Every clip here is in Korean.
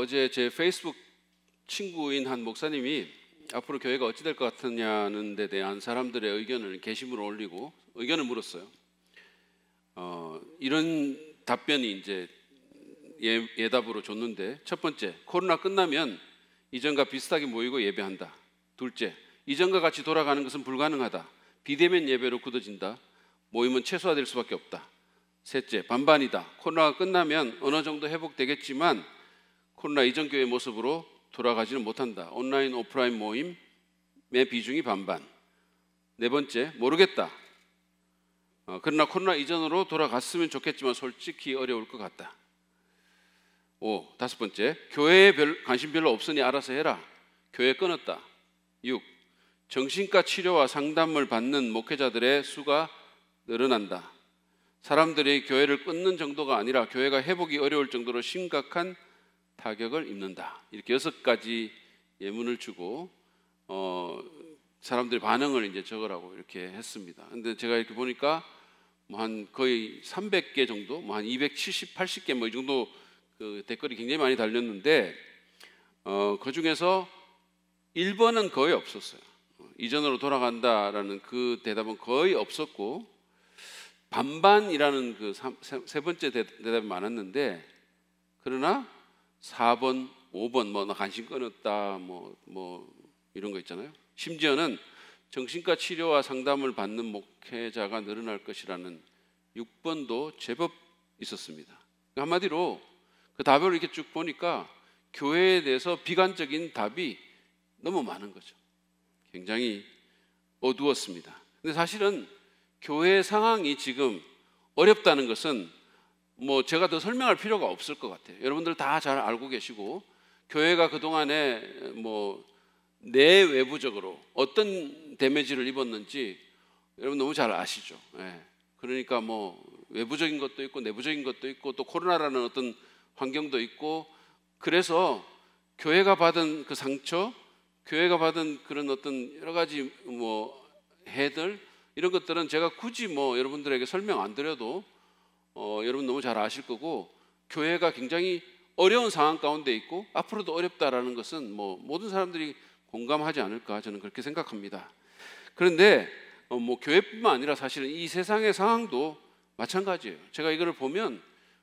어제 제 페이스북 친구인 한 목사님이 앞으로 교회가 어찌 될 것 같느냐는 데 대한 사람들의 의견을 게시물을 올리고 의견을 물었어요. 이런 답변이 이제 예답으로 줬는데, 첫 번째, 코로나 끝나면 이전과 비슷하게 모이고 예배한다. 둘째, 이전과 같이 돌아가는 것은 불가능하다. 비대면 예배로 굳어진다. 모임은 최소화될 수밖에 없다. 셋째, 반반이다. 코로나가 끝나면 어느 정도 회복되겠지만 코로나 이전 교회 모습으로 돌아가지는 못한다. 온라인 오프라인 모임의 비중이 반반. 네 번째, 모르겠다. 그러나 코로나 이전으로 돌아갔으면 좋겠지만 솔직히 어려울 것 같다. 다섯 번째, 교회에 관심 별로 없으니 알아서 해라. 교회 끊었다. 6. 정신과 치료와 상담을 받는 목회자들의 수가 늘어난다. 사람들이 교회를 끊는 정도가 아니라 교회가 회복이 어려울 정도로 심각한 타격을 입는다. 이렇게 6가지 예문을 주고 사람들의 반응을 이제 적으라고 이렇게 했습니다. 근데 제가 이렇게 보니까 한 거의 300개 정도, 한 270, 80개 이 정도 그 댓글이 굉장히 많이 달렸는데 그 중에서 1번은 거의 없었어요. 이전으로 돌아간다라는 그 대답은 거의 없었고, 반반이라는 그 세 번째 대답이 많았는데, 그러나 4번, 5번 나 관심 끊었다 이런 거 있잖아요. 심지어는 정신과 치료와 상담을 받는 목회자가 늘어날 것이라는 6번도 제법 있었습니다. 한마디로 그 답을 이렇게 쭉 보니까 교회에 대해서 비관적인 답이 너무 많은 거죠. 굉장히 어두웠습니다. 근데 사실은 교회 상황이 지금 어렵다는 것은 제가 더 설명할 필요가 없을 것 같아요. 여러분들 다 잘 알고 계시고, 교회가 그동안에 내외부적으로 어떤 데미지를 입었는지 여러분 너무 잘 아시죠. 그러니까 외부적인 것도 있고 내부적인 것도 있고 또 코로나라는 어떤 환경도 있고, 그래서 교회가 받은 그 상처, 교회가 받은 그런 어떤 여러 가지 해들, 이런 것들은 제가 굳이 여러분들에게 설명 안 드려도 여러분 너무 잘 아실 거고, 교회가 굉장히 어려운 상황 가운데 있고 앞으로도 어렵다라는 것은 모든 사람들이 공감하지 않을까, 저는 그렇게 생각합니다. 그런데 교회뿐만 아니라 사실은 이 세상의 상황도 마찬가지예요. 제가 이거를 보면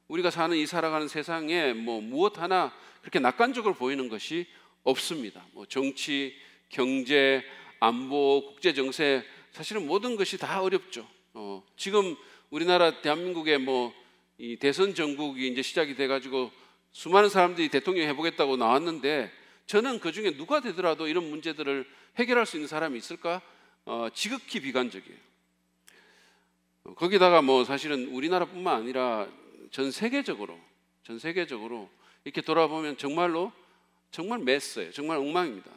우리가 사는 이 살아가는 세상에 무엇 하나 그렇게 낙관적으로 보이는 것이 없습니다. 정치, 경제, 안보, 국제 정세, 사실은 모든 것이 다 어렵죠. 지금 우리나라 대한민국의 이 대선 전국이 이제 시작이 돼가지고 수많은 사람들이 대통령 해보겠다고 나왔는데, 저는 그 중에 누가 되더라도 이런 문제들을 해결할 수 있는 사람이 있을까? 지극히 비관적이에요. 거기다가 사실은 우리나라뿐만 아니라 전 세계적으로 이렇게 돌아보면 정말 메스예요. 정말 엉망입니다.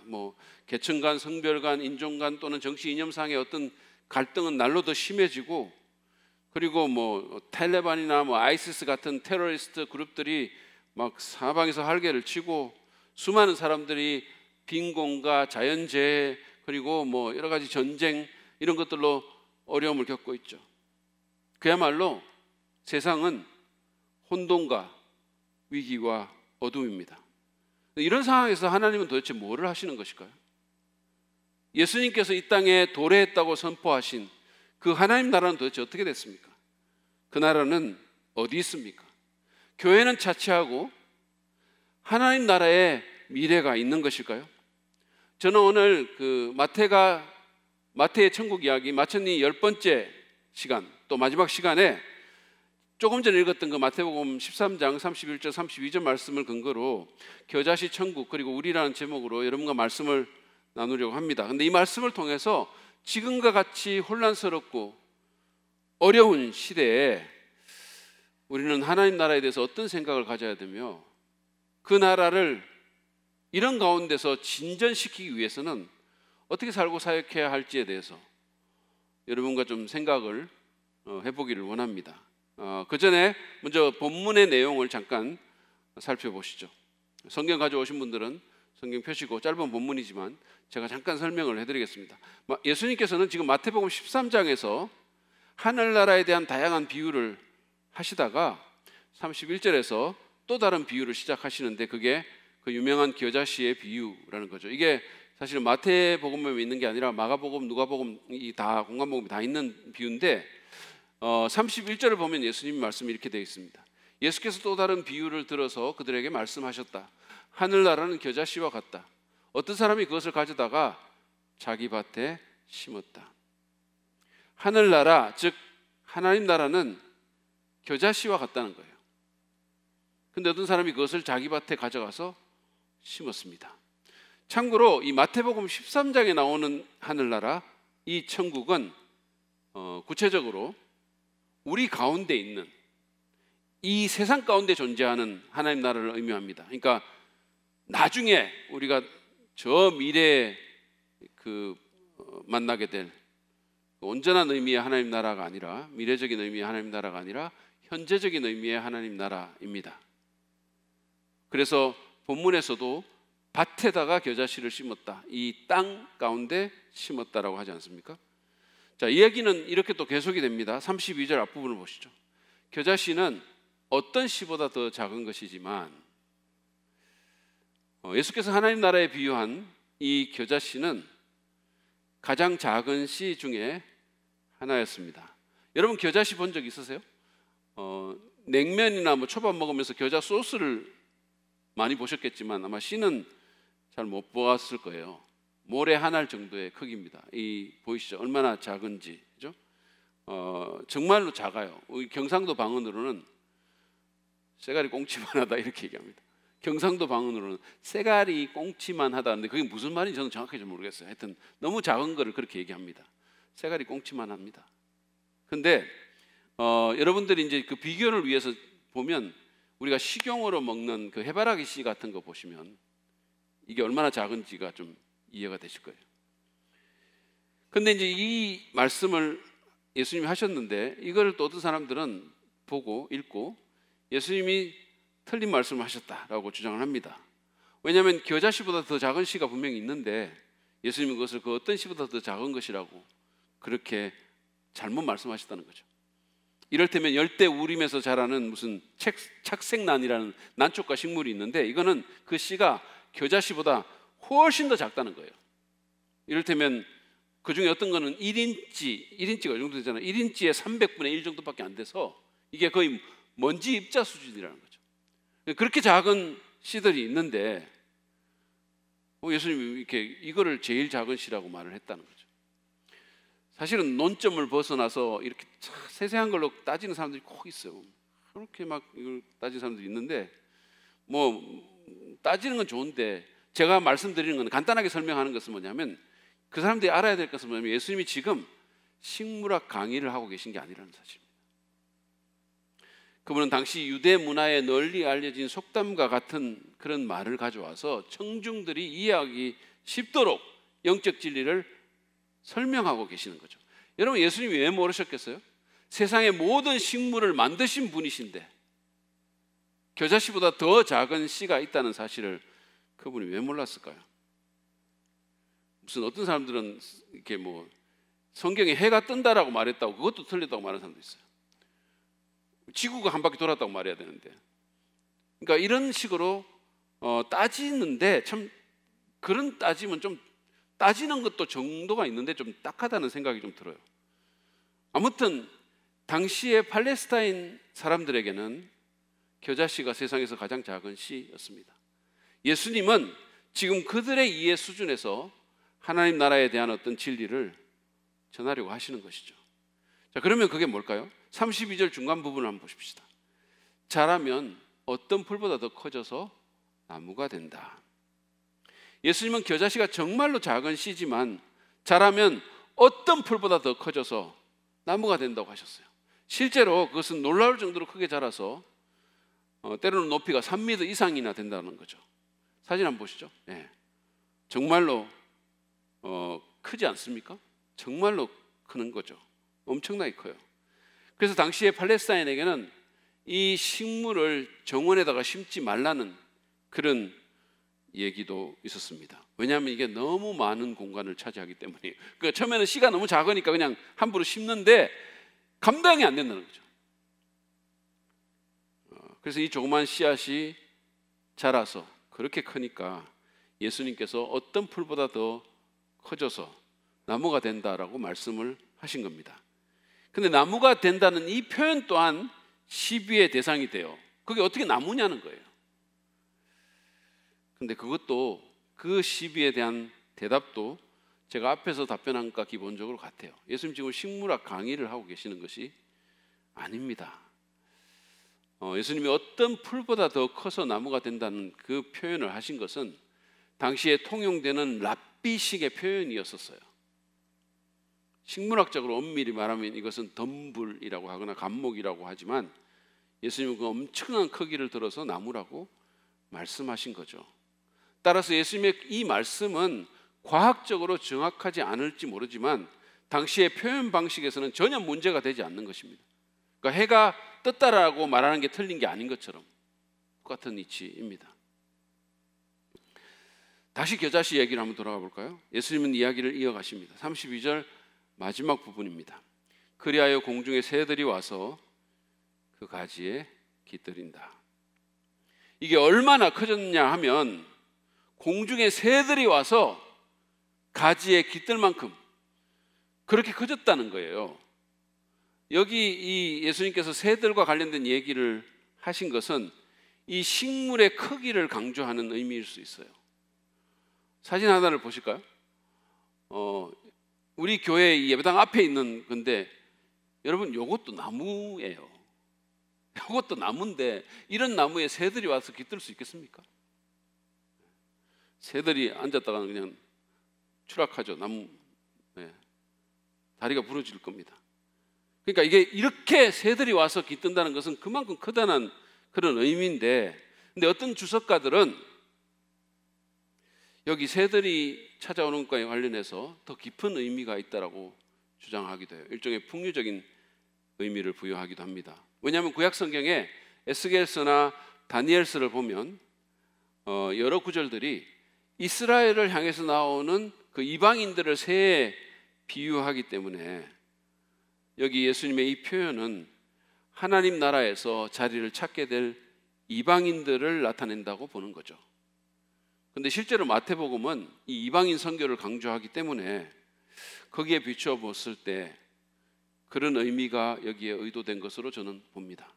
계층 간, 성별 간, 인종 간 또는 정치 이념상의 어떤 갈등은 날로 더 심해지고, 그리고 탈레반이나 아이시스 같은 테러리스트 그룹들이 막 사방에서 활개를 치고, 수많은 사람들이 빈곤과 자연재해, 그리고 여러 가지 전쟁, 이런 것들로 어려움을 겪고 있죠. 그야말로 세상은 혼돈과 위기와 어둠입니다. 이런 상황에서 하나님은 도대체 뭐를 하시는 것일까요? 예수님께서 이 땅에 도래했다고 선포하신 그 하나님 나라는 도대체 어떻게 됐습니까? 그 나라는 어디 있습니까? 교회는 차치하고 하나님 나라의 미래가 있는 것일까요? 저는 오늘 그 마태의 천국 이야기, 마천리 10번째 시간, 또 마지막 시간에 조금 전에 읽었던 그 마태복음 13장 31절 32절 말씀을 근거로 겨자씨 천국, 그리고 우리라는 제목으로 여러분과 말씀을 나누려고 합니다. 그런데 이 말씀을 통해서 지금과 같이 혼란스럽고 어려운 시대에 우리는 하나님 나라에 대해서 어떤 생각을 가져야 되며, 그 나라를 이런 가운데서 진전시키기 위해서는 어떻게 살고 사역해야 할지에 대해서 여러분과 좀 생각을 해보기를 원합니다. 그 전에 먼저 본문의 내용을 잠깐 살펴보시죠. 성경 가져오신 분들은 성경 펴시고, 짧은 본문이지만 제가 잠깐 설명을 해드리겠습니다. 예수님께서는 지금 마태복음 13장에서 하늘나라에 대한 다양한 비유를 하시다가 31절에서 또 다른 비유를 시작하시는데, 그게 그 그 유명한 겨자씨의 비유라는 거죠. 이게 사실은 마태복음에 있는 게 아니라 마가복음, 누가복음 다 공관복음이 다 있는 비유인데 31절을 보면 예수님 말씀이 이렇게 되어 있습니다. 예수께서 또 다른 비유를 들어서 그들에게 말씀하셨다. 하늘나라는 겨자씨와 같다. 어떤 사람이 그것을 가져다가 자기 밭에 심었다. 하늘나라, 즉 하나님 나라는 겨자씨와 같다는 거예요. 근데 어떤 사람이 그것을 자기 밭에 가져가서 심었습니다. 참고로 이 마태복음 13장에 나오는 하늘나라, 이 천국은 구체적으로 우리 가운데 있는 이 세상 가운데 존재하는 하나님 나라를 의미합니다. 그러니까 나중에 우리가 저 미래에 만나게 될 온전한 의미의 하나님 나라가 아니라, 미래적인 의미의 하나님 나라가 아니라 현재적인 의미의 하나님 나라입니다. 그래서 본문에서도 밭에다가 겨자씨를 심었다, 이 땅 가운데 심었다라고 하지 않습니까? 자, 이야기는 이렇게 또 계속이 됩니다. 32절 앞부분을 보시죠. 겨자씨는 어떤 씨보다 더 작은 것이지만, 예수께서 하나님 나라에 비유한 이 겨자씨는 가장 작은 씨 중에 하나였습니다. 여러분 겨자씨 본 적 있으세요? 냉면이나 초밥 먹으면서 겨자 소스를 많이 보셨겠지만 아마 씨는 잘 못 보았을 거예요. 모래 한 알 정도의 크기입니다. 이 보이시죠? 얼마나 작은지, 그죠? 정말로 작아요. 경상도 방언으로는 쇠가리 꽁치만하다 이렇게 얘기합니다. 경상도 방언으로는 쇠가리 꽁치만 하다는데 그게 무슨 말인지 저는 정확하게 잘 모르겠어요. 하여튼 너무 작은 거를 그렇게 얘기합니다. 쇠가리 꽁치만 합니다. 근데 여러분들이 이제 그 비교를 위해서 보면 우리가 식용으로 먹는 그 해바라기 씨 같은 거 보시면 이게 얼마나 작은지가 좀 이해가 되실 거예요. 근데 이제 이 말씀을 예수님이 하셨는데 이거를 또 어떤 사람들은 보고 읽고 예수님이 틀린 말씀을 하셨다라고 주장을 합니다. 왜냐하면 겨자씨보다 더 작은 씨가 분명히 있는데 예수님은 그것을 그 어떤 씨보다 더 작은 것이라고 그렇게 잘못 말씀하셨다는 거죠. 이를테면 열대우림에서 자라는 무슨 착색난이라는 난초과 식물이 있는데 이거는 그 씨가 겨자씨보다 훨씬 더 작다는 거예요. 이를테면 그 중에 어떤 거는 1인치가 이 정도 되잖아요. 1인치에 300분의 1 정도밖에 안 돼서 이게 거의 먼지 입자 수준이라는 거죠. 그렇게 작은 씨들이 있는데 예수님이 이렇게 이거를 제일 작은 씨라고 말을 했다는 거죠. 사실은 논점을 벗어나서 이렇게 세세한 걸로 따지는 사람들이 꼭 있어요. 그렇게 막 이걸 따지는 사람들이 있는데 뭐 따지는 건 좋은데 제가 말씀드리는 건 간단하게 설명하는 것은 뭐냐면 그 사람들이 알아야 될 것은 뭐냐면 예수님이 지금 식물학 강의를 하고 계신 게 아니라는 사실입니다. 그분은 당시 유대 문화에 널리 알려진 속담과 같은 그런 말을 가져와서 청중들이 이해하기 쉽도록 영적 진리를 설명하고 계시는 거죠. 여러분 예수님이 왜 모르셨겠어요? 세상의 모든 식물을 만드신 분이신데 겨자씨보다 더 작은 씨가 있다는 사실을 그분이 왜 몰랐을까요? 무슨 어떤 사람들은 이렇게 성경에 해가 뜬다라고 말했다고 그것도 틀렸다고 말하는 사람도 있어요. 지구가 한 바퀴 돌았다고 말해야 되는데, 그러니까 이런 식으로 따지는데 참 그런 따지면 좀 따지는 것도 정도가 있는데 좀 딱하다는 생각이 좀 들어요. 아무튼 당시의 팔레스타인 사람들에게는 겨자씨가 세상에서 가장 작은 씨였습니다. 예수님은 지금 그들의 이해 수준에서 하나님 나라에 대한 어떤 진리를 전하려고 하시는 것이죠. 자, 그러면 그게 뭘까요? 32절 중간 부분을 한번 보십시다. 자라면 어떤 풀보다 더 커져서 나무가 된다. 예수님은 겨자씨가 정말로 작은 씨지만 자라면 어떤 풀보다 더 커져서 나무가 된다고 하셨어요. 실제로 그것은 놀라울 정도로 크게 자라서 때로는 높이가 3m 이상이나 된다는 거죠. 사진 한번 보시죠. 네. 정말로 크지 않습니까? 정말로 크는 거죠. 엄청나게 커요. 그래서 당시에 팔레스타인에게는 이 식물을 정원에다가 심지 말라는 그런 얘기도 있었습니다. 왜냐하면 이게 너무 많은 공간을 차지하기 때문이에요. 그러니까 처음에는 씨가 너무 작으니까 그냥 함부로 심는데 감당이 안 된다는 거죠. 그래서 이 조그만 씨앗이 자라서 그렇게 크니까 예수님께서 어떤 풀보다 더 커져서 나무가 된다라고 말씀을 하신 겁니다. 근데 나무가 된다는 이 표현 또한 시비의 대상이 돼요. 그게 어떻게 나무냐는 거예요. 근데 그것도 그 시비에 대한 대답도 제가 앞에서 답변한 것과 기본적으로 같아요. 예수님 지금 식물학 강의를 하고 계시는 것이 아닙니다. 예수님이 어떤 풀보다 더 커서 나무가 된다는 그 표현을 하신 것은 당시에 통용되는 랍비식의 표현이었었어요. 식물학적으로 엄밀히 말하면 이것은 덤불이라고 하거나 감목이라고 하지만 예수님은 그 엄청난 크기를 들어서 나무라고 말씀하신 거죠. 따라서 예수님의 이 말씀은 과학적으로 정확하지 않을지 모르지만 당시의 표현 방식에서는 전혀 문제가 되지 않는 것입니다. 그러니까 해가 떴다라고 말하는 게 틀린 게 아닌 것처럼 똑같은 이치입니다. 다시 겨자씨 얘기를 한번 돌아가 볼까요? 예수님은 이야기를 이어가십니다. 32절 마지막 부분입니다. 그리하여 공중의 새들이 와서 그 가지에 깃들인다. 이게 얼마나 커졌냐 하면 공중의 새들이 와서 가지에 깃들 만큼 그렇게 커졌다는 거예요. 여기 이 예수님께서 새들과 관련된 얘기를 하신 것은 이 식물의 크기를 강조하는 의미일 수 있어요. 사진 하나를 보실까요? 우리 교회 예배당 앞에 있는 건데 여러분 이것도 나무예요. 이것도 나무인데 이런 나무에 새들이 와서 깃들 수 있겠습니까? 새들이 앉았다가는 그냥 추락하죠. 나무 다리가 부러질 겁니다. 그러니까 이게 이렇게 새들이 와서 깃든다는 것은 그만큼 크다는 그런 의미인데, 근데 어떤 주석가들은 여기 새들이 찾아오는 것과 관련해서 더 깊은 의미가 있다라고 주장하기도 해요. 일종의 풍류적인 의미를 부여하기도 합니다. 왜냐하면 구약 성경에 에스겔서나 다니엘서를 보면 여러 구절들이 이스라엘을 향해서 나오는 그 이방인들을 새에 비유하기 때문에 여기 예수님의 이 표현은 하나님 나라에서 자리를 찾게 될 이방인들을 나타낸다고 보는 거죠. 근데 실제로 마태복음은 이 이방인 선교를 강조하기 때문에 거기에 비추어 봤을 때 그런 의미가 여기에 의도된 것으로 저는 봅니다.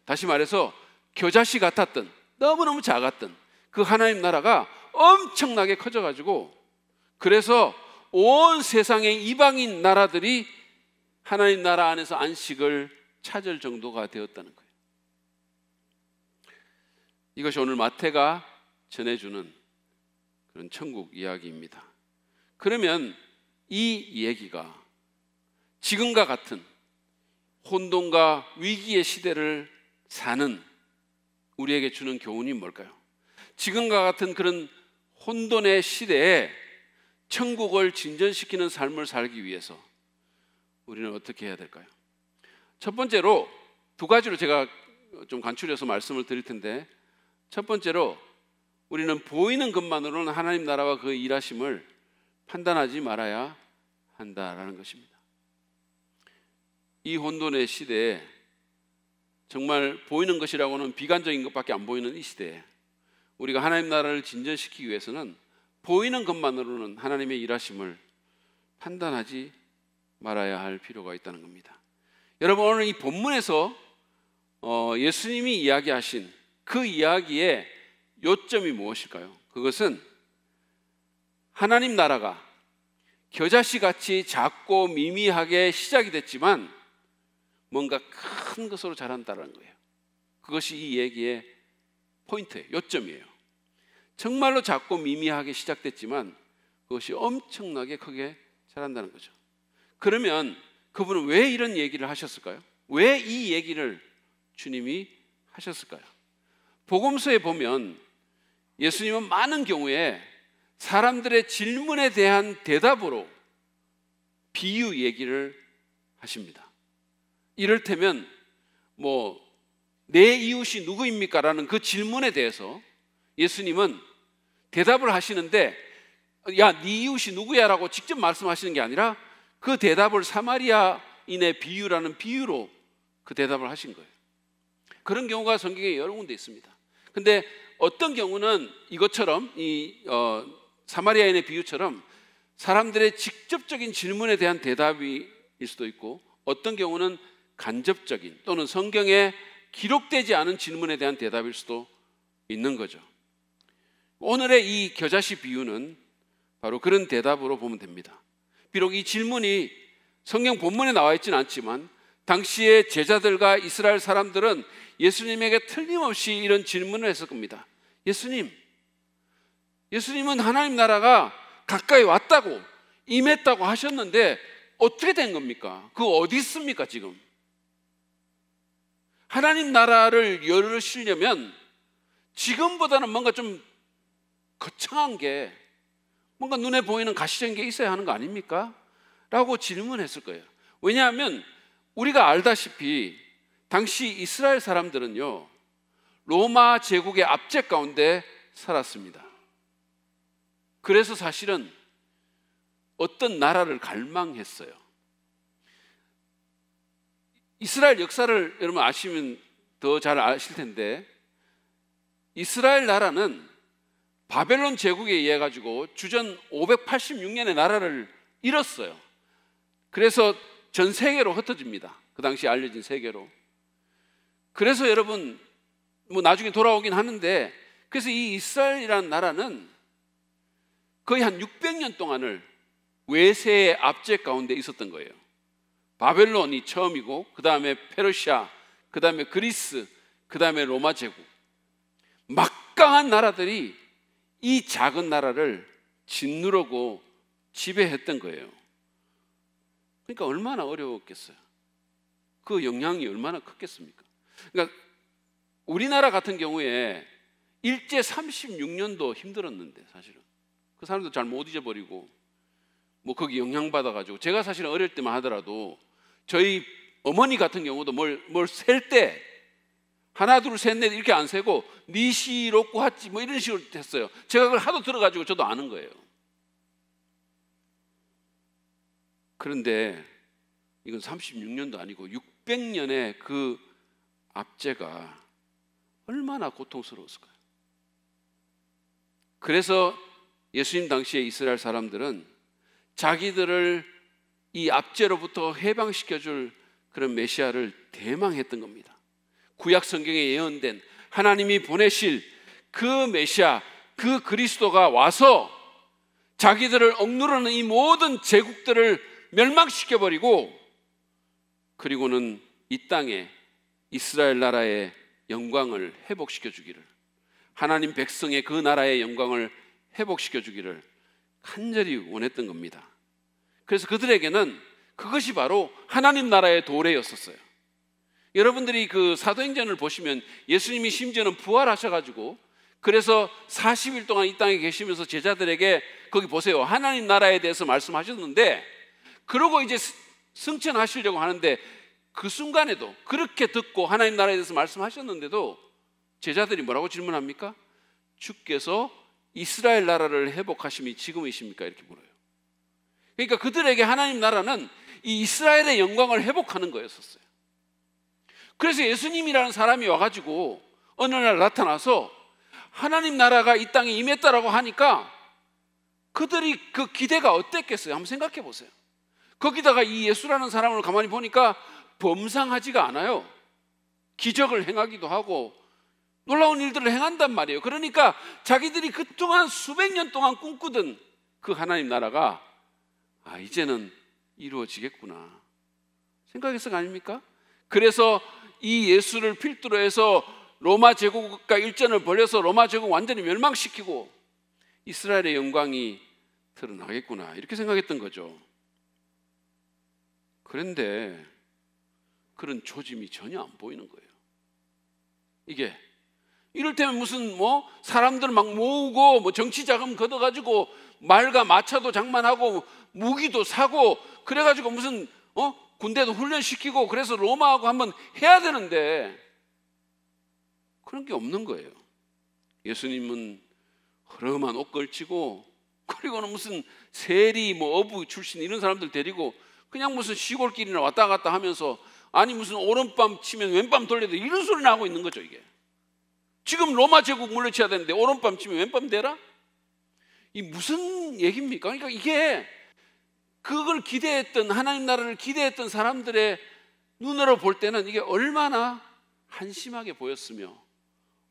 다시 말해서 겨자씨 같았던, 너무너무 작았던 그 하나님 나라가 엄청나게 커져가지고 그래서 온 세상의 이방인 나라들이 하나님 나라 안에서 안식을 찾을 정도가 되었다는 거예요. 이것이 오늘 마태가 전해주는 그런 천국 이야기입니다. 그러면 이 얘기가 지금과 같은 혼돈과 위기의 시대를 사는 우리에게 주는 교훈이 뭘까요? 지금과 같은 그런 혼돈의 시대에 천국을 진전시키는 삶을 살기 위해서 우리는 어떻게 해야 될까요? 첫 번째로 두 가지로 제가 좀 간추려서 말씀을 드릴 텐데, 첫 번째로 우리는 보이는 것만으로는 하나님 나라와 그 일하심을 판단하지 말아야 한다라는 것입니다. 이 혼돈의 시대에 정말 보이는 것이라고는 비관적인 것밖에 안 보이는 이 시대에 우리가 하나님 나라를 진전시키기 위해서는 보이는 것만으로는 하나님의 일하심을 판단하지 말아야 할 필요가 있다는 겁니다. 여러분, 오늘 이 본문에서 예수님이 이야기하신 그 이야기의 요점이 무엇일까요? 그것은 하나님 나라가 겨자씨같이 작고 미미하게 시작이 됐지만 뭔가 큰 것으로 자란다는 거예요. 그것이 이 얘기의 포인트예요. 요점이에요. 정말로 작고 미미하게 시작됐지만 그것이 엄청나게 크게 자란다는 거죠. 그러면 그분은 왜 이런 얘기를 하셨을까요? 왜 이 얘기를 주님이 하셨을까요? 복음서에 보면 예수님은 많은 경우에 사람들의 질문에 대한 대답으로 비유 얘기를 하십니다. 이를테면 내 이웃이 누구입니까? 라는 그 질문에 대해서 예수님은 대답을 하시는데, 야, 네 이웃이 누구야? 라고 직접 말씀하시는 게 아니라 그 대답을 사마리아인의 비유라는 비유로 그 대답을 하신 거예요. 그런 경우가 성경에 여러 군데 있습니다. 근데 어떤 경우는 이것처럼 사마리아인의 비유처럼 사람들의 직접적인 질문에 대한 대답일 수도 있고, 어떤 경우는 간접적인 또는 성경에 기록되지 않은 질문에 대한 대답일 수도 있는 거죠. 오늘의 이 겨자씨 비유는 바로 그런 대답으로 보면 됩니다. 비록 이 질문이 성경 본문에 나와 있지는 않지만 당시의 제자들과 이스라엘 사람들은 예수님에게 틀림없이 이런 질문을 했을 겁니다. 예수님은 하나님 나라가 가까이 왔다고, 임했다고 하셨는데 어떻게 된 겁니까? 그거 어디 있습니까 지금? 하나님 나라를 열으시려면 지금보다는 뭔가 좀 거창한 게, 뭔가 눈에 보이는 가시적인 게 있어야 하는 거 아닙니까? 라고 질문했을 거예요. 왜냐하면 우리가 알다시피 당시 이스라엘 사람들은요, 로마 제국의 압제 가운데 살았습니다. 그래서 사실은 어떤 나라를 갈망했어요. 이스라엘 역사를 여러분 아시면 더 잘 아실 텐데, 이스라엘 나라는 바벨론 제국에 의해 가지고 주전 586년에 나라를 잃었어요. 그래서 전 세계로 흩어집니다. 그 당시 알려진 세계로. 그래서 여러분 나중에 돌아오긴 하는데, 그래서 이 이스라엘이라는 나라는 거의 한 600년 동안을 외세의 압제 가운데 있었던 거예요. 바벨론이 처음이고, 그 다음에 페르시아, 그 다음에 그리스, 그 다음에 로마 제국. 막강한 나라들이 이 작은 나라를 짓누르고 지배했던 거예요. 그러니까 얼마나 어려웠겠어요. 그 영향이 얼마나 컸겠습니까? 그러니까 우리나라 같은 경우에 일제 36년도 힘들었는데, 사실은 그 사람도 잘 못 잊어버리고 거기 영향받아가지고, 제가 사실은 어릴 때만 하더라도 저희 어머니 같은 경우도 뭘 셀 때 하나 둘 셋 넷 이렇게 안 세고 니시 로꾸 하찌 이런 식으로 했어요. 제가 그걸 하도 들어가지고 저도 아는 거예요. 그런데 이건 36년도 아니고 600년의 그 압제가 얼마나 고통스러웠을까요? 그래서 예수님 당시에 이스라엘 사람들은 자기들을 이 압제로부터 해방시켜줄 그런 메시아를 대망했던 겁니다. 구약 성경에 예언된 하나님이 보내실 그 메시아, 그 그리스도가 와서 자기들을 억누르는 이 모든 제국들을 멸망시켜버리고, 그리고는 이 땅에 이스라엘 나라의 영광을 회복시켜 주기를, 하나님 백성의 그 나라의 영광을 회복시켜 주기를 간절히 원했던 겁니다. 그래서 그들에게는 그것이 바로 하나님 나라의 도래였었어요. 여러분들이 그 사도행전을 보시면 예수님이 심지어는 부활하셔가지고, 그래서 40일 동안 이 땅에 계시면서 제자들에게 거기 보세요, 하나님 나라에 대해서 말씀하셨는데, 그러고 이제 승천하시려고 하는데 그 순간에도 그렇게 듣고 하나님 나라에 대해서 말씀하셨는데도 제자들이 뭐라고 질문합니까? 주께서 이스라엘 나라를 회복하심이 지금이십니까? 이렇게 물어요. 그러니까 그들에게 하나님 나라는 이 이스라엘의 영광을 회복하는 거였었어요. 그래서 예수님이라는 사람이 와가지고 어느 날 나타나서 하나님 나라가 이 땅에 임했다라고 하니까 그들이 그 기대가 어땠겠어요? 한번 생각해 보세요. 거기다가 이 예수라는 사람을 가만히 보니까 범상하지가 않아요. 기적을 행하기도 하고 놀라운 일들을 행한단 말이에요. 그러니까 자기들이 그동안 수백 년 동안 꿈꾸던 그 하나님 나라가 이제는 이루어지겠구나 생각했을 거 아닙니까? 그래서 이 예수를 필두로 해서 로마 제국과 일전을 벌여서 로마 제국 완전히 멸망시키고 이스라엘의 영광이 드러나겠구나 이렇게 생각했던 거죠. 그런데 그런 조짐이 전혀 안 보이는 거예요. 이게 이를테면 무슨 사람들 막 모으고 정치 자금 걷어가지고 말과 마차도 장만하고 무기도 사고 그래가지고 무슨 군대도 훈련시키고 그래서 로마하고 한번 해야 되는데 그런 게 없는 거예요. 예수님은 허름한 옷 걸치고 그리고는 무슨 세리 어부 출신 이런 사람들 데리고 그냥 무슨 시골길이나 왔다 갔다 하면서 아니 무슨 오른밤 치면 왼밤 돌려도 이런 소리나 하고 있는 거죠. 이게 지금 로마 제국 물리쳐야 되는데 오른밤 치면 왼밤 되라? 이 무슨 얘기입니까? 그러니까 이게 그걸 기대했던, 하나님 나라를 기대했던 사람들의 눈으로 볼 때는 이게 얼마나 한심하게 보였으며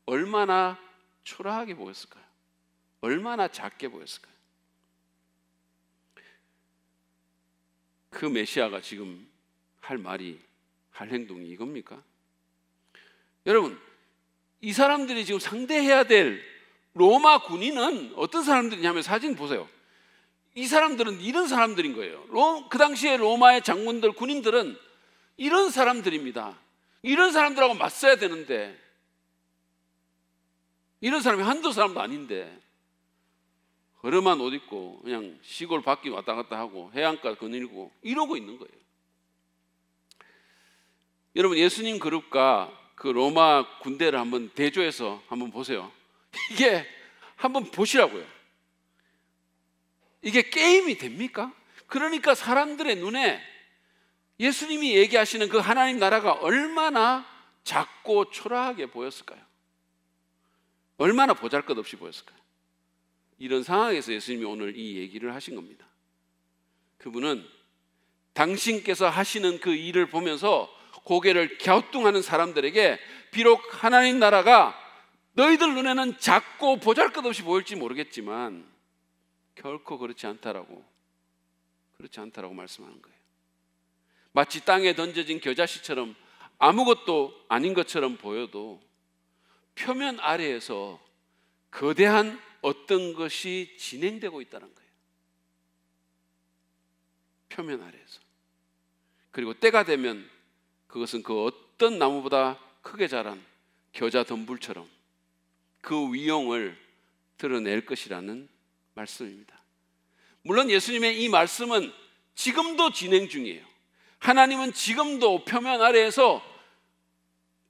얼마나 초라하게 보였을까요? 얼마나 작게 보였을까요? 그 메시아가 지금 할 말이, 할 행동이 이겁니까? 여러분, 이 사람들이 지금 상대해야 될 로마 군인은 어떤 사람들이냐면, 사진 보세요. 이 사람들은 이런 사람들인 거예요. 그 당시에 로마의 장군들, 군인들은 이런 사람들입니다. 이런 사람들하고 맞서야 되는데, 이런 사람이 한두 사람도 아닌데 허름한 옷 입고 그냥 시골 바퀴 왔다 갔다 하고 해안가 거닐고 이러고 있는 거예요. 여러분, 예수님 그룹과 그 로마 군대를 한번 대조해서 한번 보세요. 이게 한번 보시라고요. 이게 게임이 됩니까? 그러니까 사람들의 눈에 예수님이 얘기하시는 그 하나님 나라가 얼마나 작고 초라하게 보였을까요? 얼마나 보잘것없이 보였을까요? 이런 상황에서 예수님이 오늘 이 얘기를 하신 겁니다. 그분은 당신께서 하시는 그 일을 보면서 고개를 갸우뚱하는 사람들에게 비록 하나님 나라가 너희들 눈에는 작고 보잘것없이 보일지 모르겠지만 결코 그렇지 않다라고 말씀하는 거예요. 마치 땅에 던져진 겨자씨처럼 아무것도 아닌 것처럼 보여도 표면 아래에서 거대한 어떤 것이 진행되고 있다는 거예요. 표면 아래에서. 그리고 때가 되면 그것은 그 어떤 나무보다 크게 자란 겨자 덤불처럼 그 위용을 드러낼 것이라는 말씀입니다. 물론 예수님의 이 말씀은 지금도 진행 중이에요. 하나님은 지금도 표면 아래에서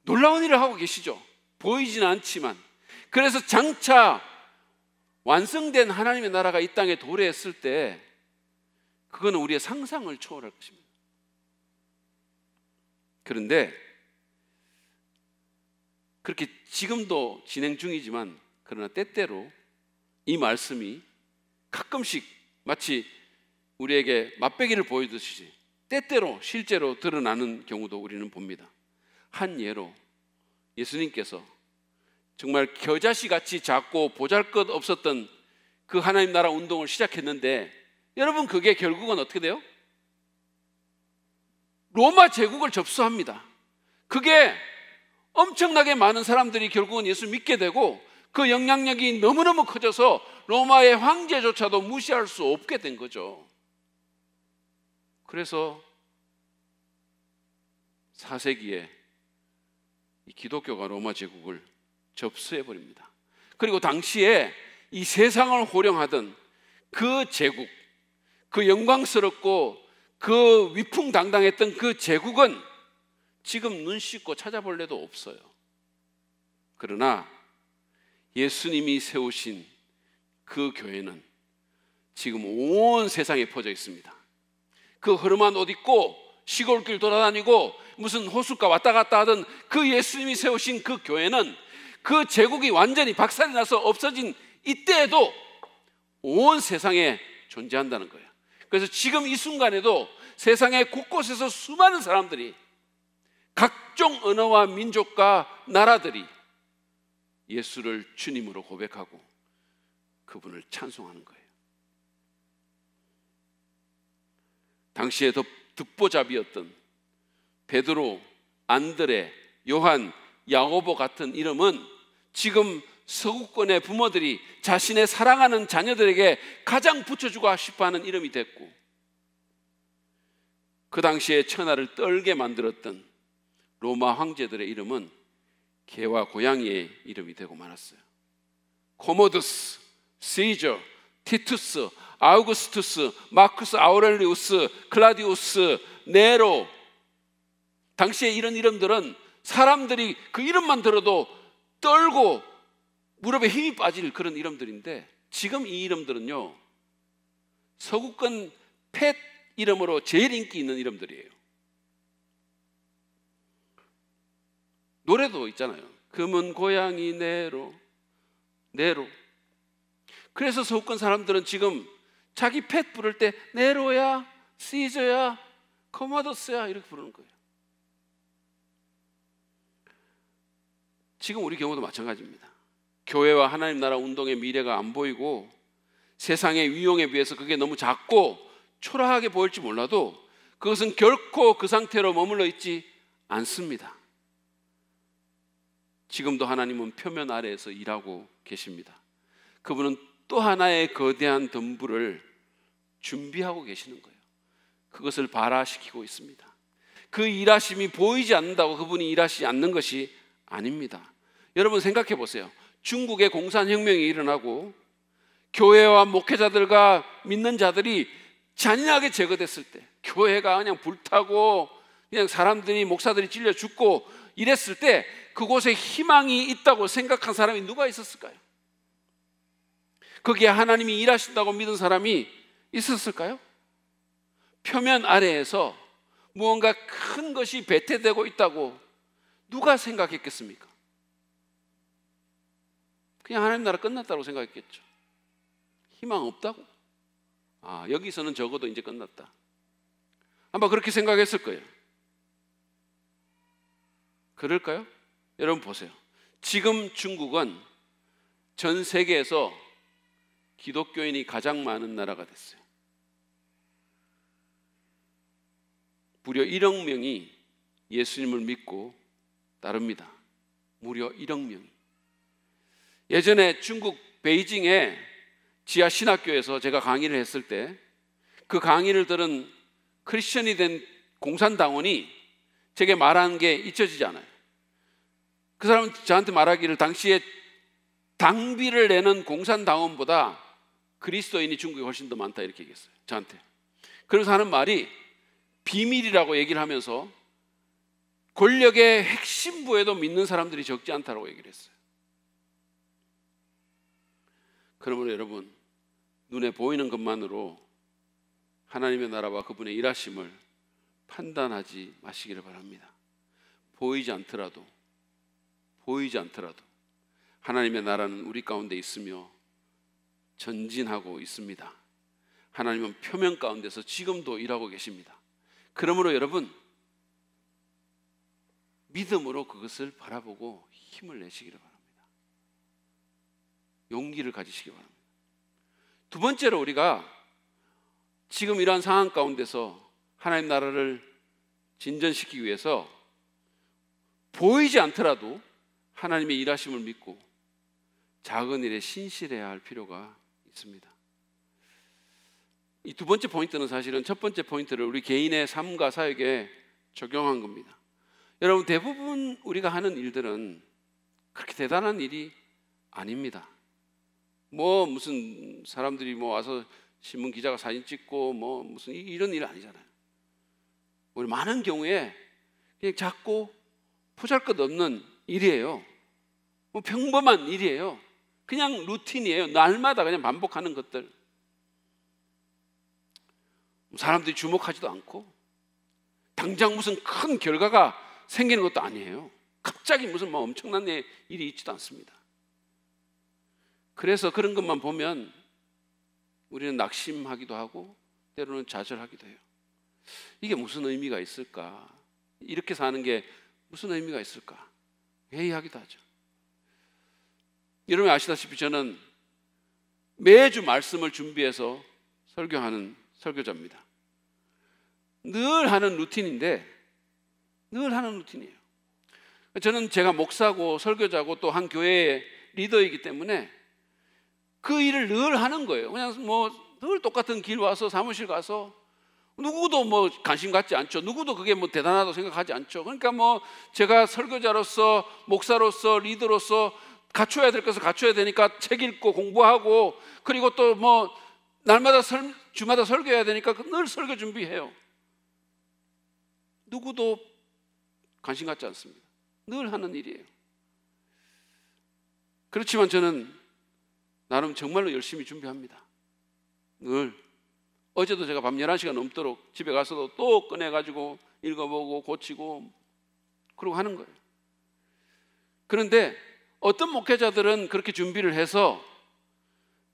놀라운 일을 하고 계시죠. 보이지는 않지만. 그래서 장차 완성된 하나님의 나라가 이 땅에 도래했을 때 그거는 우리의 상상을 초월할 것입니다. 그런데 그렇게 지금도 진행 중이지만 그러나 때때로 이 말씀이 가끔씩 마치 우리에게 맛배기를 보여주듯이 때때로 실제로 드러나는 경우도 우리는 봅니다. 한 예로 예수님께서 정말 겨자씨같이 작고 보잘것없었던 그 하나님 나라 운동을 시작했는데 여러분, 그게 결국은 어떻게 돼요? 로마 제국을 접수합니다. 그게 엄청나게 많은 사람들이 결국은 예수 믿게 되고 그 영향력이 너무너무 커져서 로마의 황제조차도 무시할 수 없게 된 거죠. 그래서 4세기에 이 기독교가 로마 제국을 접수해버립니다. 그리고 당시에 이 세상을 호령하던 그 제국, 그 영광스럽고 그 위풍당당했던 그 제국은 지금 눈 씻고 찾아볼 데도 없어요. 그러나 예수님이 세우신 그 교회는 지금 온 세상에 퍼져 있습니다. 그 흐름한 옷 입고 시골길 돌아다니고 무슨 호숫가 왔다 갔다 하던 그 예수님이 세우신 그 교회는 그 제국이 완전히 박살이 나서 없어진 이때에도 온 세상에 존재한다는 거예요. 그래서 지금 이 순간에도 세상의 곳곳에서 수많은 사람들이 각종 언어와 민족과 나라들이 예수를 주님으로 고백하고 그분을 찬송하는 거예요. 당시에 듣보잡이었던 베드로, 안드레, 요한, 야고보 같은 이름은 지금 서구권의 부모들이 자신의 사랑하는 자녀들에게 가장 붙여주고 싶어하는 이름이 됐고, 그 당시에 천하를 떨게 만들었던 로마 황제들의 이름은 개와 고양이의 이름이 되고 말았어요. 코모두스, 시저, 티투스, 아우구스투스, 마쿠스 아우렐리우스, 클라디우스, 네로. 당시에 이런 이름들은 사람들이 그 이름만 들어도 떨고 무릎에 힘이 빠질 그런 이름들인데, 지금 이 이름들은요 서구권 펫 이름으로 제일 인기 있는 이름들이에요. 노래도 있잖아요. 금은 고양이 네로. 그래서 서구권 사람들은 지금 자기 펫 부를 때 네로야, 시저야, 커머더스야 이렇게 부르는 거예요. 지금 우리 경우도 마찬가지입니다. 교회와 하나님 나라 운동의 미래가 안 보이고 세상의 위용에 비해서 그게 너무 작고 초라하게 보일지 몰라도 그것은 결코 그 상태로 머물러 있지 않습니다. 지금도 하나님은 표면 아래에서 일하고 계십니다. 그분은 또 하나의 거대한 덤불을 준비하고 계시는 거예요. 그것을 발화시키고 있습니다. 그 일하심이 보이지 않는다고 그분이 일하시지 않는 것이 아닙니다. 여러분 생각해 보세요. 중국의 공산혁명이 일어나고 교회와 목회자들과 믿는 자들이 잔인하게 제거됐을 때, 교회가 그냥 불타고 그냥 사람들이 목사들이 찔려 죽고 이랬을 때 그곳에 희망이 있다고 생각한 사람이 누가 있었을까요? 거기에 하나님이 일하신다고 믿은 사람이 있었을까요? 표면 아래에서 무언가 큰 것이 배태되고 있다고 누가 생각했겠습니까? 그냥 하나님 나라 끝났다고 생각했겠죠. 희망 없다고? 여기서는 적어도 이제 끝났다. 아마 그렇게 생각했을 거예요. 그럴까요? 여러분 보세요. 지금 중국은 전 세계에서 기독교인이 가장 많은 나라가 됐어요. 무려 1억 명이 예수님을 믿고 따릅니다. 무려 1억 명이. 예전에 중국 베이징에 지하 신학교에서 제가 강의를 했을 때 그 강의를 들은 크리스천이 된 공산당원이 제게 말한 게 잊혀지지 않아요. 그 사람은 저한테 말하기를 당시에 당비를 내는 공산당원보다 그리스도인이 중국에 훨씬 더 많다 이렇게 얘기했어요. 저한테. 그래서 하는 말이 비밀이라고 얘기를 하면서 권력의 핵심부에도 믿는 사람들이 적지 않다고 얘기를 했어요. 그러므로 여러분, 눈에 보이는 것만으로 하나님의 나라와 그분의 일하심을 판단하지 마시기를 바랍니다. 보이지 않더라도 하나님의 나라는 우리 가운데 있으며 전진하고 있습니다. 하나님은 표면 가운데서 지금도 일하고 계십니다. 그러므로 여러분, 믿음으로 그것을 바라보고 힘을 내시기를 바랍니다. 용기를 가지시기 바랍니다. 두 번째로 우리가 지금 이러한 상황 가운데서 하나님 나라를 진전시키기 위해서 보이지 않더라도 하나님의 일하심을 믿고 작은 일에 신실해야 할 필요가 있습니다. 이 두 번째 포인트는 사실은 첫 번째 포인트를 우리 개인의 삶과 사역에 적용한 겁니다. 여러분, 대부분 우리가 하는 일들은 그렇게 대단한 일이 아닙니다. 무슨 사람들이 와서 신문 기자가 사진 찍고 무슨 이런 일 아니잖아요. 우리 많은 경우에 그냥 작고 보잘것없는 일이에요. 평범한 일이에요. 그냥 루틴이에요. 날마다 그냥 반복하는 것들. 사람들이 주목하지도 않고 당장 무슨 큰 결과가 생기는 것도 아니에요. 갑자기 무슨 엄청난 일이 있지도 않습니다. 그래서 그런 것만 보면 우리는 낙심하기도 하고 때로는 좌절하기도 해요. 이게 무슨 의미가 있을까? 이렇게 사는 게 무슨 의미가 있을까? 회의하기도 하죠. 여러분이 아시다시피 저는 매주 말씀을 준비해서 설교하는 설교자입니다. 늘 하는 루틴이에요. 저는 제가 목사고 설교자고 또 한 교회의 리더이기 때문에 그 일을 늘 하는 거예요. 그냥 늘 똑같은 길 와서 사무실 가서 누구도 관심 갖지 않죠. 누구도 그게 대단하다고 생각하지 않죠. 그러니까 제가 설교자로서 목사로서 리더로서 갖춰야 될 것을 갖춰야 되니까 책 읽고 공부하고 그리고 또 날마다 주마다 설교해야 되니까 늘 설교 준비해요. 누구도 관심 갖지 않습니다. 늘 하는 일이에요. 그렇지만 저는 나름 정말로 열심히 준비합니다. 늘. 어제도 제가 밤 11시가 넘도록 집에 가서도 또 꺼내가지고 읽어보고 고치고 그러고 하는 거예요. 그런데 어떤 목회자들은 그렇게 준비를 해서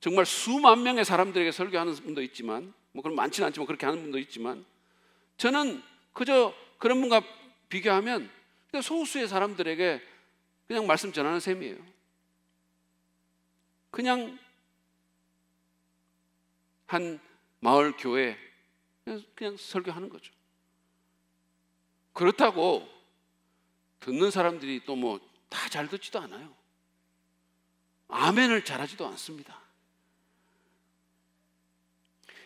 정말 수만 명의 사람들에게 설교하는 분도 있지만, 뭐 그런 많지는 않지만 그렇게 하는 분도 있지만, 저는 그저 그런 분과 비교하면 그냥 소수의 사람들에게 그냥 말씀 전하는 셈이에요. 그냥 한 마을 교회 그냥 설교하는 거죠. 그렇다고 듣는 사람들이 또 뭐 다 잘 듣지도 않아요. 아멘을 잘하지도 않습니다.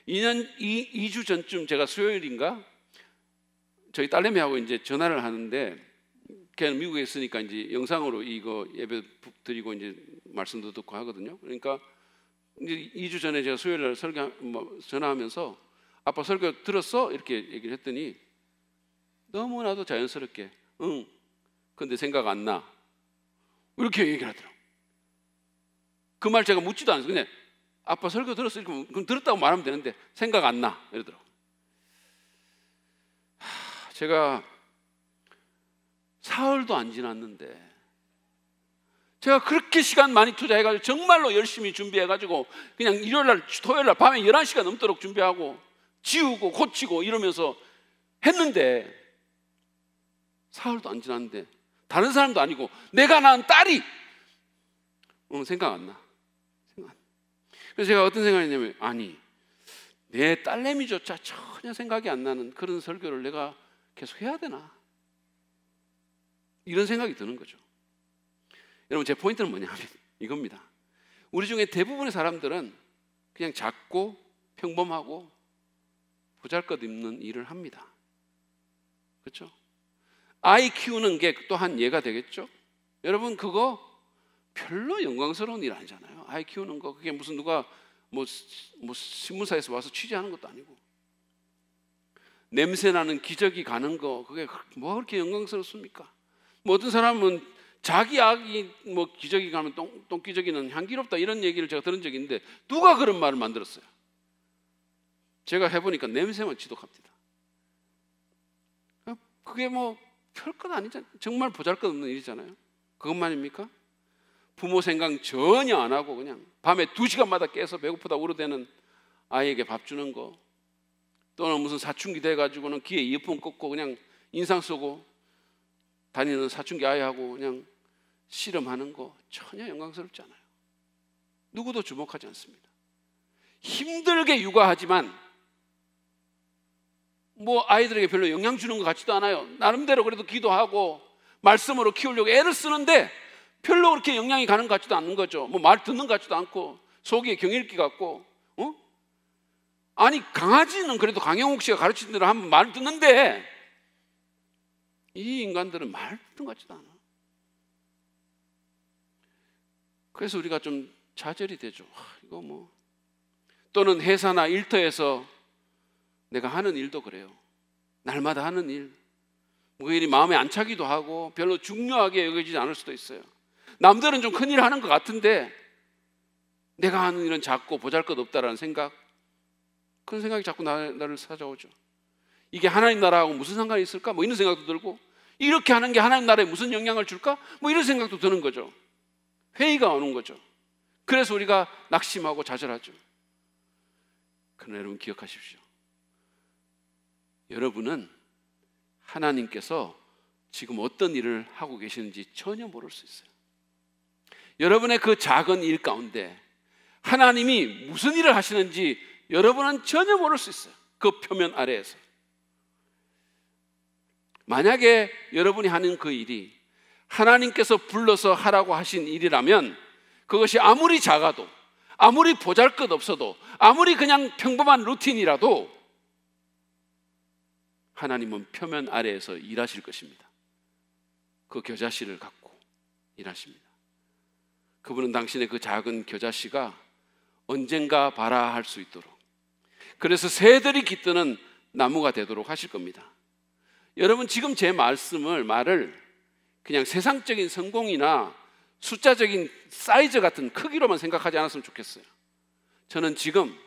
2주 전쯤 제가 수요일인가 저희 딸내미하고 이제 전화를 하는데, 걔는 미국에 있으니까 이제 영상으로 이거 예배 드리고 이제 말씀도 듣고 하거든요. 그러니까 이제 2주 전에 제가 수요일날 전화하면서 아빠 설교 들었어? 이렇게 얘기를 했더니 너무나도 자연스럽게 응, 근데 생각 안 나, 이렇게 얘기를 하더라고요. 그 말 제가 묻지도 않았어요. 그냥 아빠 설교 들었어? 그럼 들었다고 말하면 되는데 생각 안 나 이러더라고요. 제가 사흘도 안 지났는데 제가 그렇게 시간 많이 투자해가지고 정말로 열심히 준비해가지고 그냥 일요일날 토요일날 밤에 11시간 넘도록 준비하고 지우고 고치고 이러면서 했는데 사흘도 안 지났는데 다른 사람도 아니고 내가 낳은 딸이 생각 안 나. 그래서 제가 어떤 생각이 있냐면, 아니 내 딸내미조차 전혀 생각이 안 나는 그런 설교를 내가 계속 해야 되나, 이런 생각이 드는 거죠. 여러분, 제 포인트는 뭐냐면 이겁니다. 우리 중에 대부분의 사람들은 그냥 작고 평범하고 보잘것없는 일을 합니다. 그렇죠? 아이 키우는 게 또한 예가 되겠죠? 여러분, 그거 별로 영광스러운 일 아니잖아요. 아이 키우는 거 그게 무슨 누가 뭐 신문사에서 와서 취재하는 것도 아니고, 냄새나는 기저귀 가는 거 그게 뭐가 그렇게 영광스럽습니까? 뭐 어떤 사람은 자기 아기 뭐 기저귀 가면 똥기저귀는 향기롭다 이런 얘기를 제가 들은 적이 있는데 누가 그런 말을 만들었어요? 제가 해보니까 냄새만 지독합니다. 그게 뭐 별것 아니잖아요. 정말 보잘것없는 일이잖아요. 그것만입니까? 부모 생각 전혀 안 하고 그냥 밤에 2시간마다 깨서 배고프다 울어대는 아이에게 밥 주는 거, 또는 무슨 사춘기 돼가지고는 귀에 이어폰 꽂고 그냥 인상 쓰고 다니는 사춘기 아이하고 그냥 씨름하는 거 전혀 영광스럽지 않아요. 누구도 주목하지 않습니다. 힘들게 육아하지만 뭐 아이들에게 별로 영향 주는 것 같지도 않아요. 나름대로 그래도 기도하고 말씀으로 키우려고 애를 쓰는데 별로 그렇게 영향이 가는 것 같지도 않는 거죠. 뭐 말 듣는 것 같지도 않고 속이에 경읽기 같고, 아니 강아지는 그래도 강영욱 씨가 가르친 대로 하면 말 듣는데 이 인간들은 말 듣는 것 같지도 않아. 그래서 우리가 좀 좌절이 되죠. 이거 뭐, 또는 회사나 일터에서 내가 하는 일도 그래요. 날마다 하는 일, 뭐 일이 마음에 안 차기도 하고 별로 중요하게 여겨지지 않을 수도 있어요. 남들은 좀 큰일 하는 것 같은데 내가 하는 일은 작고 보잘것없다라는 생각, 그런 생각이 자꾸 나를 찾아오죠. 이게 하나님 나라하고 무슨 상관이 있을까? 뭐 이런 생각도 들고, 이렇게 하는 게 하나님 나라에 무슨 영향을 줄까? 뭐 이런 생각도 드는 거죠. 회의가 오는 거죠. 그래서 우리가 낙심하고 좌절하죠. 그러나 여러분 기억하십시오. 여러분은 하나님께서 지금 어떤 일을 하고 계시는지 전혀 모를 수 있어요. 여러분의 그 작은 일 가운데 하나님이 무슨 일을 하시는지 여러분은 전혀 모를 수 있어요. 그 표면 아래에서. 만약에 여러분이 하는 그 일이 하나님께서 불러서 하라고 하신 일이라면 그것이 아무리 작아도, 아무리 보잘것없어도, 아무리 그냥 평범한 루틴이라도 하나님은 표면 아래에서 일하실 것입니다. 그 겨자씨를 갖고 일하십니다. 그분은 당신의 그 작은 겨자씨가 언젠가 봐라 할 수 있도록, 그래서 새들이 깃드는 나무가 되도록 하실 겁니다. 여러분, 지금 제 말을 그냥 세상적인 성공이나 숫자적인 사이즈 같은 크기로만 생각하지 않았으면 좋겠어요. 저는 지금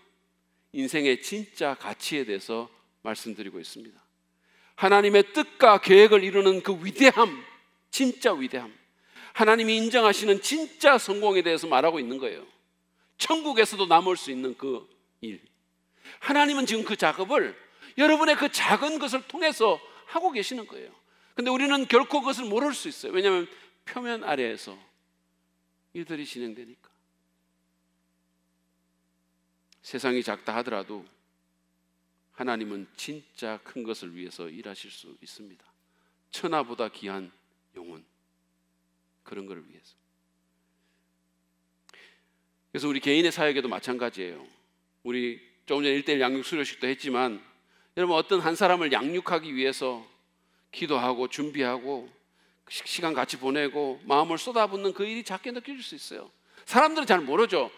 인생의 진짜 가치에 대해서 말씀드리고 있습니다. 하나님의 뜻과 계획을 이루는 그 위대함, 진짜 위대함, 하나님이 인정하시는 진짜 성공에 대해서 말하고 있는 거예요. 천국에서도 남을 수 있는 그 일. 하나님은 지금 그 작업을 여러분의 그 작은 것을 통해서 하고 계시는 거예요. 근데 우리는 결코 그것을 모를 수 있어요. 왜냐하면 표면 아래에서 일들이 진행되니까. 세상이 작다 하더라도 하나님은 진짜 큰 것을 위해서 일하실 수 있습니다. 천하보다 귀한 영혼, 그런 것을 위해서. 그래서 우리 개인의 사역에도 마찬가지예요. 우리 조금 전에 1:1 양육 수료식도 했지만, 여러분 어떤 한 사람을 양육하기 위해서 기도하고 준비하고 시간 같이 보내고 마음을 쏟아붓는 그 일이 작게 느껴질 수 있어요. 사람들은 잘 모르죠.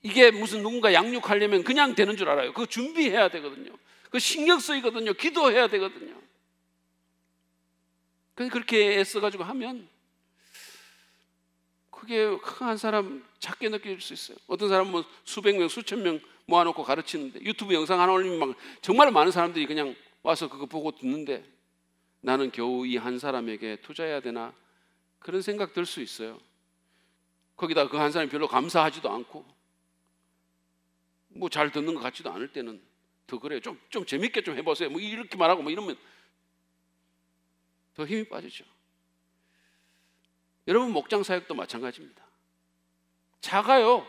이게 무슨 누군가 양육하려면 그냥 되는 줄 알아요. 그거 준비해야 되거든요. 그거 신경 쓰이거든요. 기도해야 되거든요. 그렇게 애써가지고 하면 그게 한 사람 작게 느껴질 수 있어요. 어떤 사람은 뭐 수백 명, 수천 명 모아놓고 가르치는데 유튜브 영상 하나 올리면 막 정말 많은 사람들이 그냥 와서 그거 보고 듣는데, 나는 겨우 이 한 사람에게 투자해야 되나, 그런 생각 들 수 있어요. 거기다 그 한 사람이 별로 감사하지도 않고 뭐 잘 듣는 것 같지도 않을 때는 더 그래요. 좀 재밌게 좀 해보세요. 뭐 이렇게 말하고 뭐 이러면 더 힘이 빠지죠. 여러분 목장 사역도 마찬가지입니다. 작아요.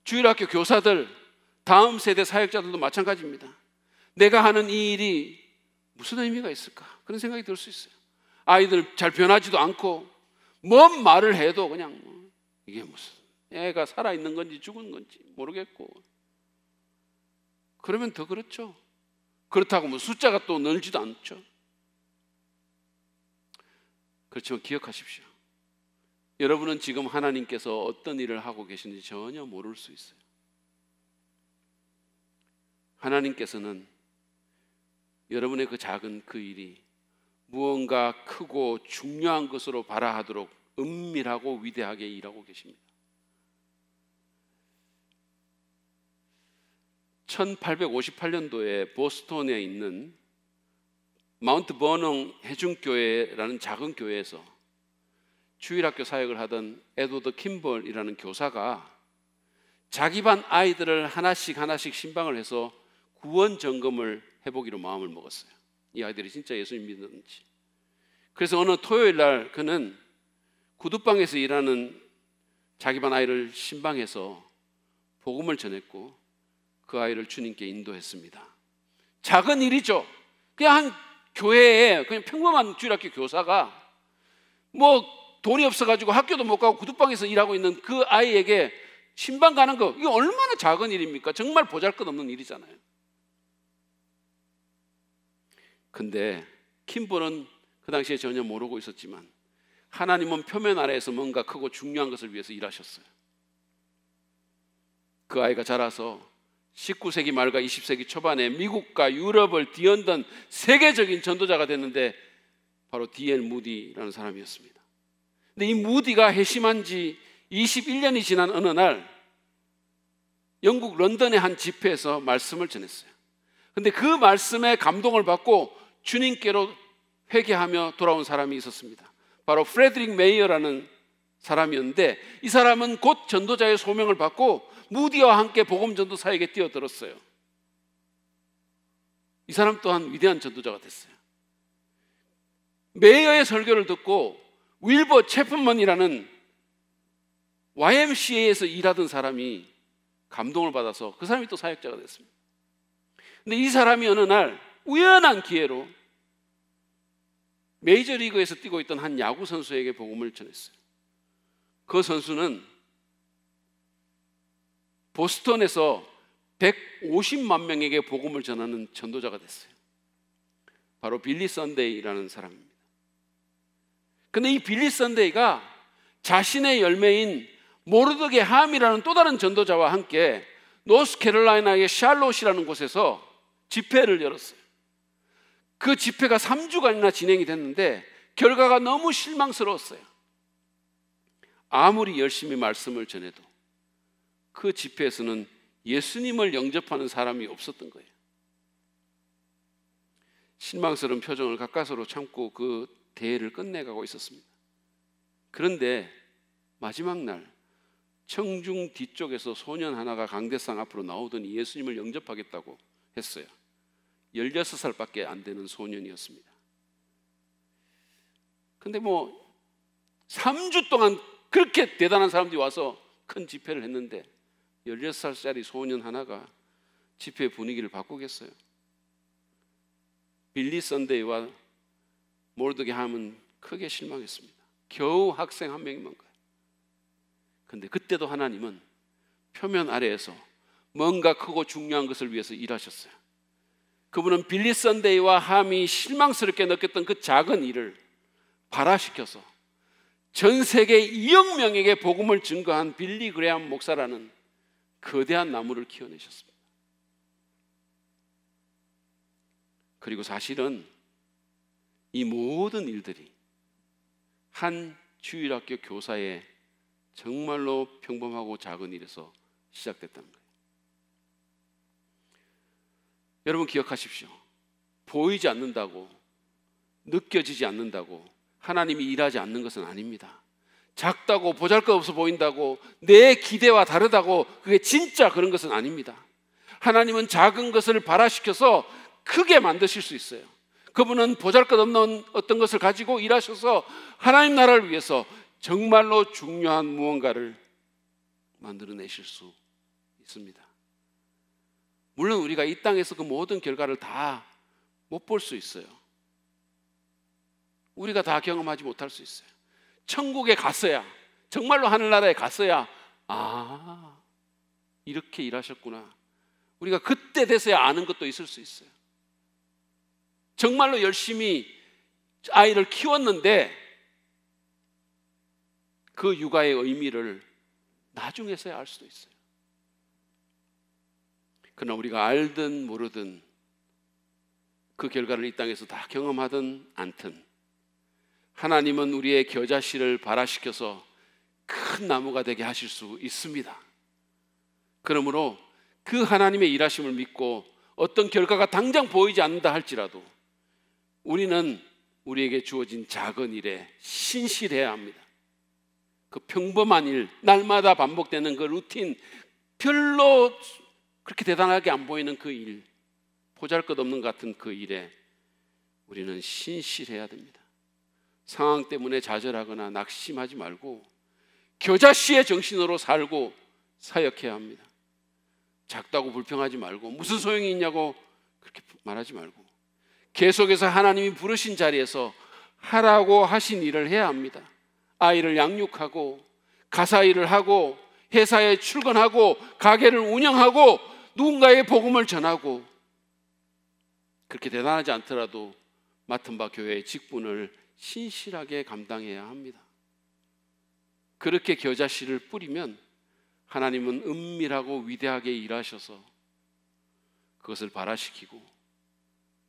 주일학교 교사들, 다음 세대 사역자들도 마찬가지입니다. 내가 하는 이 일이 무슨 의미가 있을까, 그런 생각이 들 수 있어요. 아이들 잘 변하지도 않고 뭔 말을 해도 그냥 이게 무슨 애가 살아있는 건지 죽은 건지 모르겠고, 그러면 더 그렇죠. 그렇다고 뭐 숫자가 또 늘지도 않죠. 그렇지만 기억하십시오. 여러분은 지금 하나님께서 어떤 일을 하고 계신지 전혀 모를 수 있어요. 하나님께서는 여러분의 그 작은 그 일이 무언가 크고 중요한 것으로 발화하도록 은밀하고 위대하게 일하고 계십니다. 1858년도에 보스턴에 있는 마운트 버넌 해중교회라는 작은 교회에서 주일학교 사역을 하던 에드워드 킴벌이라는 교사가 자기 반 아이들을 하나씩 신방을 해서 구원 점검을 해보기로 마음을 먹었어요. 이 아이들이 진짜 예수님 믿는지. 그래서 어느 토요일 날 그는 구두방에서 일하는 자기 반 아이를 신방해서 복음을 전했고 그 아이를 주님께 인도했습니다. 작은 일이죠. 그냥 한 교회에 그냥 평범한 주일학교 교사가 뭐 돈이 없어가지고 학교도 못 가고 구두방에서 일하고 있는 그 아이에게 신방 가는 거, 이게 얼마나 작은 일입니까? 정말 보잘것없는 일이잖아요. 근데 킴볼은 그 당시에 전혀 모르고 있었지만 하나님은 표면 아래에서 뭔가 크고 중요한 것을 위해서 일하셨어요. 그 아이가 자라서 19세기 말과 20세기 초반에 미국과 유럽을 뒤흔든 세계적인 전도자가 됐는데 바로 D.L. 무디라는 사람이었습니다. 근데 이 무디가 회심한 지 21년이 지난 어느 날 영국 런던의 한 집회에서 말씀을 전했어요. 근데 그 말씀에 감동을 받고 주님께로 회개하며 돌아온 사람이 있었습니다. 바로 프레드릭 메이어라는 사람이었는데, 이 사람은 곧 전도자의 소명을 받고 무디와 함께 복음전도 사역에 뛰어들었어요. 이 사람 또한 위대한 전도자가 됐어요. 메이어의 설교를 듣고 윌버 채플먼이라는 YMCA에서 일하던 사람이 감동을 받아서 그 사람이 또 사역자가 됐습니다. 근데 이 사람이 어느 날 우연한 기회로 메이저리그에서 뛰고 있던 한 야구 선수에게 복음을 전했어요. 그 선수는 보스턴에서 150만 명에게 복음을 전하는 전도자가 됐어요. 바로 빌리 선데이라는 사람입니다. 근데 이 빌리 선데이가 자신의 열매인 모르드게 함이라는 또 다른 전도자와 함께 노스캐롤라이나의 샬롯이라는 곳에서 집회를 열었어요. 그 집회가 3주간이나 진행이 됐는데 결과가 너무 실망스러웠어요. 아무리 열심히 말씀을 전해도 그 집회에서는 예수님을 영접하는 사람이 없었던 거예요. 실망스러운 표정을 가까스로 참고 그 대회를 끝내가고 있었습니다. 그런데 마지막 날 청중 뒤쪽에서 소년 하나가 강대상 앞으로 나오더니 예수님을 영접하겠다고 했어요. 16살밖에 안 되는 소년이었습니다. 근데 3주 동안 그렇게 대단한 사람들이 와서 큰 집회를 했는데 16살짜리 소년 하나가 집회 분위기를 바꾸겠어요? 빌리 선데이와 모르드게 함은 크게 실망했습니다. 겨우 학생 한 명이면 거예요. 그런데 그때도 하나님은 표면 아래에서 뭔가 크고 중요한 것을 위해서 일하셨어요. 그분은 빌리 선데이와 함이 실망스럽게 느꼈던 그 작은 일을 발화시켜서 전 세계 2억 명에게 복음을 증거한 빌리 그레함 목사라는 거대한 나무를 키워내셨습니다. 그리고 사실은 이 모든 일들이 한 주일학교 교사의 정말로 평범하고 작은 일에서 시작됐다는 거예요. 여러분 기억하십시오. 보이지 않는다고, 느껴지지 않는다고 하나님이 일하지 않는 것은 아닙니다. 작다고 보잘것없어 보인다고 내 기대와 다르다고 그게 진짜 그런 것은 아닙니다. 하나님은 작은 것을 발화시켜서 크게 만드실 수 있어요. 그분은 보잘것없는 어떤 것을 가지고 일하셔서 하나님 나라를 위해서 정말로 중요한 무언가를 만들어내실 수 있습니다. 물론 우리가 이 땅에서 그 모든 결과를 다 못 볼 수 있어요. 우리가 다 경험하지 못할 수 있어요. 천국에 갔어야, 정말로 하늘나라에 갔어야 이렇게 일하셨구나, 우리가 그때 돼서야 아는 것도 있을 수 있어요. 정말로 열심히 아이를 키웠는데 그 육아의 의미를 나중에서야 알 수도 있어요. 그러나 우리가 알든 모르든 그 결과를 이 땅에서 다 경험하든 않든 하나님은 우리의 겨자씨를 발화시켜서 큰 나무가 되게 하실 수 있습니다. 그러므로 그 하나님의 일하심을 믿고 어떤 결과가 당장 보이지 않는다 할지라도 우리는 우리에게 주어진 작은 일에 신실해야 합니다. 그 평범한 일, 날마다 반복되는 그 루틴, 별로 그렇게 대단하게 안 보이는 그 일, 보잘것없는 것 같은 그 일에 우리는 신실해야 됩니다. 상황 때문에 좌절하거나 낙심하지 말고 겨자씨의 정신으로 살고 사역해야 합니다. 작다고 불평하지 말고 무슨 소용이 있냐고 그렇게 말하지 말고 계속해서 하나님이 부르신 자리에서 하라고 하신 일을 해야 합니다. 아이를 양육하고 가사 일을 하고 회사에 출근하고 가게를 운영하고 누군가의 복음을 전하고 그렇게 대단하지 않더라도 맡은 바 교회의 직분을 신실하게 감당해야 합니다. 그렇게 겨자씨를 뿌리면 하나님은 은밀하고 위대하게 일하셔서 그것을 발화시키고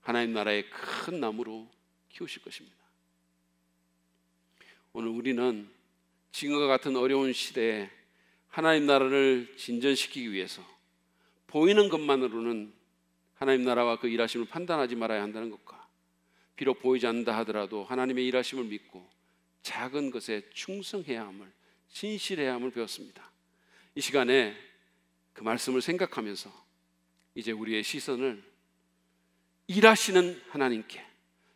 하나님 나라의 큰 나무로 키우실 것입니다. 오늘 우리는 지금과 같은 어려운 시대에 하나님 나라를 진전시키기 위해서 보이는 것만으로는 하나님 나라와 그 일하심을 판단하지 말아야 한다는 것과 비록 보이지 않는다 하더라도 하나님의 일하심을 믿고 작은 것에 충성해야 함을, 신실해야 함을 배웠습니다. 이 시간에 그 말씀을 생각하면서 이제 우리의 시선을 일하시는 하나님께,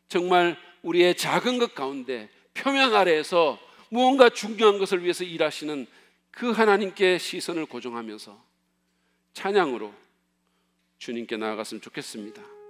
정말 우리의 작은 것 가운데 표면 아래에서 무언가 중요한 것을 위해서 일하시는 그 하나님께 시선을 고정하면서 찬양으로 주님께 나아갔으면 좋겠습니다.